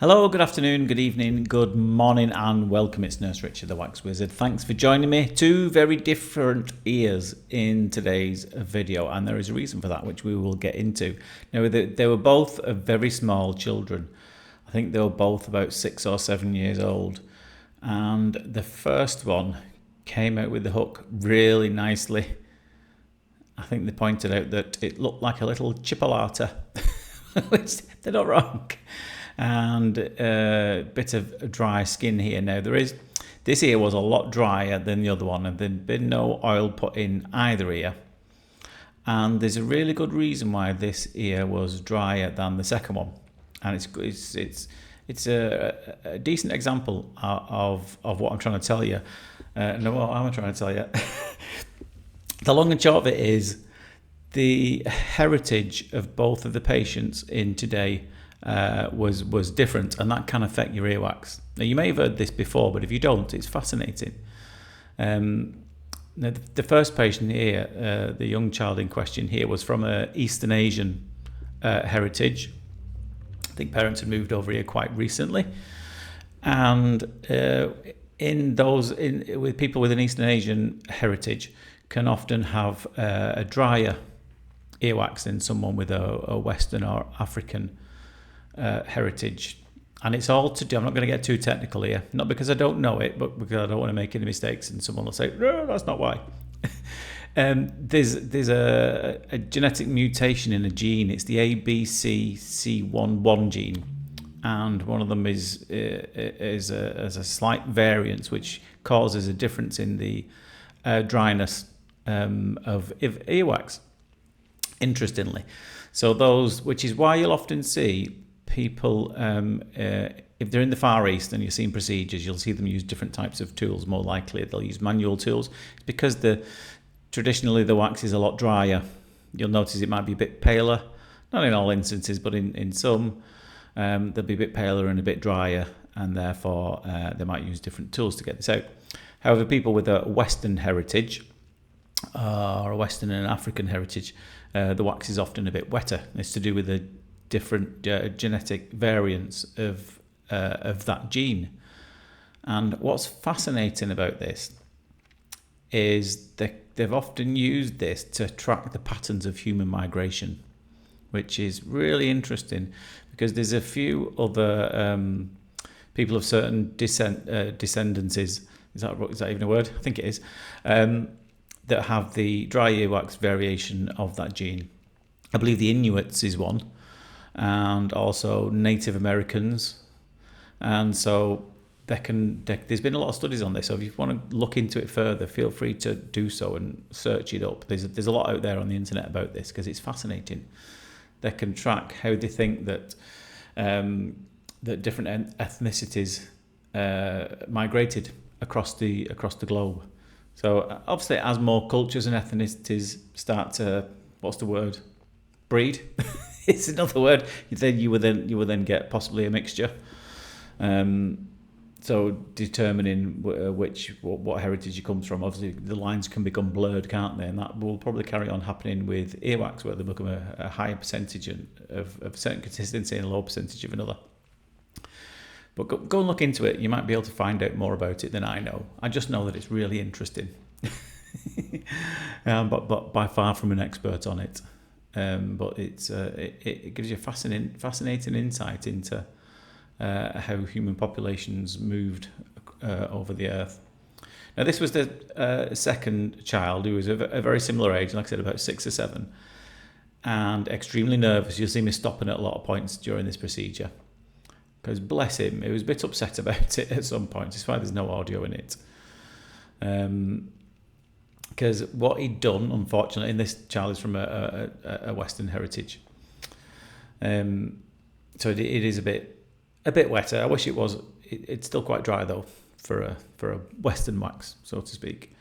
Hello, good afternoon, good evening, good morning, and welcome. It's Nurse Richard, the Wax Wizard. Thanks for joining me. Two very different ears in today's video, and there is a reason for that, which we will get into. Now, they were both very small children. I think they were both about 6 or 7 years old. And the first one came out with the hook really nicely. I think they pointed out that it looked like a little chipolata, which they're not wrong. And a bit of dry skin here. Now this ear was a lot drier than the other one, and there'd been no oil put in either ear. And there's a really good reason why this ear was drier than the second one, and it's a decent example of what I'm trying to tell you. No, what am I trying to tell you? The long and short of it is the heritage of both of the patients in today was different, and that can affect your earwax. Now, you may have heard this before, but if you don't, it's fascinating. Now, the first patient here, the young child in question here, was from an Eastern Asian heritage. I think parents had moved over here quite recently, and with people with an Eastern Asian heritage can often have a drier earwax than someone with a Western or African heritage. And it's all to do, I'm not going to get too technical here, not because I don't know it, but because I don't want to make any mistakes and someone will say, no, that's not why. There's a genetic mutation in a gene. It's the ABCC11 gene, and one of them is a slight variance which causes a difference in the dryness of earwax, interestingly. So which is why you'll often see people, if they're in the Far East and you're seeing procedures, you'll see them use different types of tools. More likely they'll use manual tools. It's because traditionally the wax is a lot drier. You'll notice it might be a bit paler, not in all instances, but in some they'll be a bit paler and a bit drier, and therefore they might use different tools to get this out. However, people with a Western heritage or a Western and African heritage, the wax is often a bit wetter. It's to do with the different genetic variants of that gene. And what's fascinating about this is they've often used this to track the patterns of human migration, which is really interesting because there's a few other people of certain descendancies. Is that even a word? I think it is. That have the dry earwax variation of that gene. I believe the Inuits is one, and also Native Americans. And so there's been a lot of studies on this. So if you want to look into it further, feel free to do so and search it up. There's a lot out there on the internet about this because it's fascinating. They can track how they think that different ethnicities migrated across the globe. So obviously, as more cultures and ethnicities start to, what's the word? Breed. It's another word. Then you will then get possibly a mixture. So determining what heritage you comes from, obviously the lines can become blurred, can't they? And that will probably carry on happening with earwax, where they become a higher percentage of certain consistency and a low percentage of another. But go and look into it. You might be able to find out more about it than I know. I just know that it's really interesting, but by far from an expert on it. But it gives you a fascinating insight into how human populations moved over the earth. Now, this was the second child, who was a very similar age, like I said, about 6 or 7, and extremely nervous. You'll see me stopping at a lot of points during this procedure. Because bless him, he was a bit upset about it at some point. It's why there's no audio in it. Because what he'd done, unfortunately, and this child is from a Western heritage, so it is a bit wetter. I wish it was. It's still quite dry though for a Western wax, so to speak.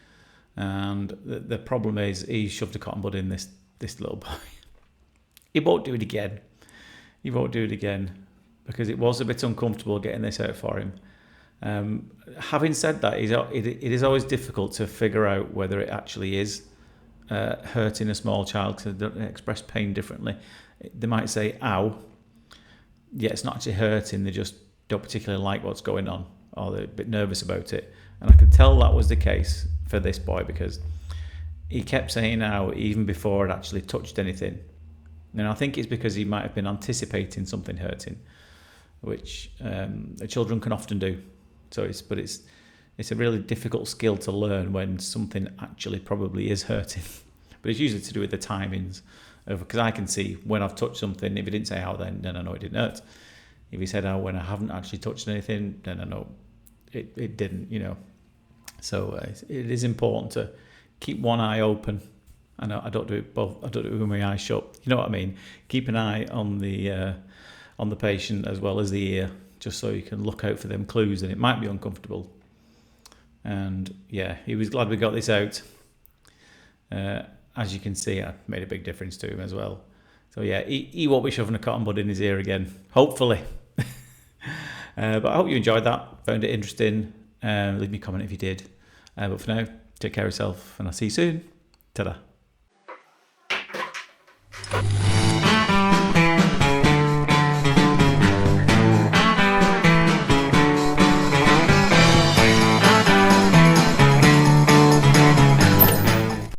And the problem is he shoved a cotton bud in this little boy. He won't do it again. Because it was a bit uncomfortable getting this out for him. Having said that, it is always difficult to figure out whether it actually is hurting a small child, because they express pain differently. They might say, ow. Yeah, it's not actually hurting, they're just don't particularly like what's going on, or they're a bit nervous about it. And I could tell that was the case for this boy, because he kept saying how even before I'd actually touched anything. And I think it's because he might have been anticipating something hurting, which the children can often do. So it's a really difficult skill to learn when something actually probably is hurting. But it's usually to do with the timings, because I can see when I've touched something. If he didn't say how, then I know it didn't hurt. If he said how when I haven't actually touched anything, then I know it didn't, you know. So it is important to keep one eye open. I know I don't do it both. I don't do it with my eyes shut. You know what I mean? Keep an eye on the patient as well as the ear, just so you can look out for them clues. And it might be uncomfortable. And yeah, he was glad we got this out. As you can see, I made a big difference to him as well. So yeah, he won't be shoving a cotton bud in his ear again, hopefully. But I hope you enjoyed that, found it interesting. Leave me a comment if you did. But for now, take care of yourself, and I'll see you soon. Ta-da.